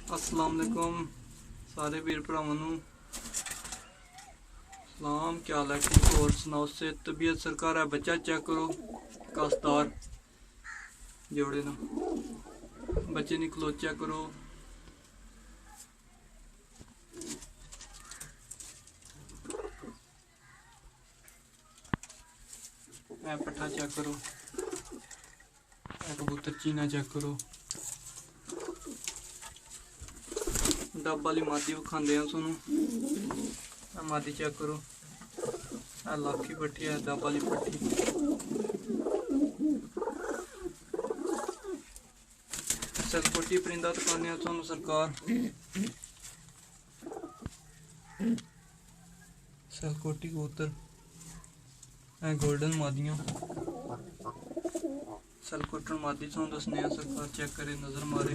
अस्सलाम वालेकुम सारे वीर भरावां नूं सलाम। क्या हाल है? ठीक और सुनाओ? से तबीयत सरकार है? बच्चा चेक करो, कास्तार जोड़े ना बच्चे निकलो, चेक करो। पट्ठा चेक करो, कबूतर चीना चेक करो। डब वाली मादी खाते हैं सुनो, मादी चेक करो। लाखी पट्टी है, डब वाली पट्टी। सलकोटी परिंदा दिखाने तुहानू सरकार। सलकोटी कबूतर गोल्डन मादियां। सलकोटन मादी तुहानू दसने सरकार, चेक करे, नज़र मारे।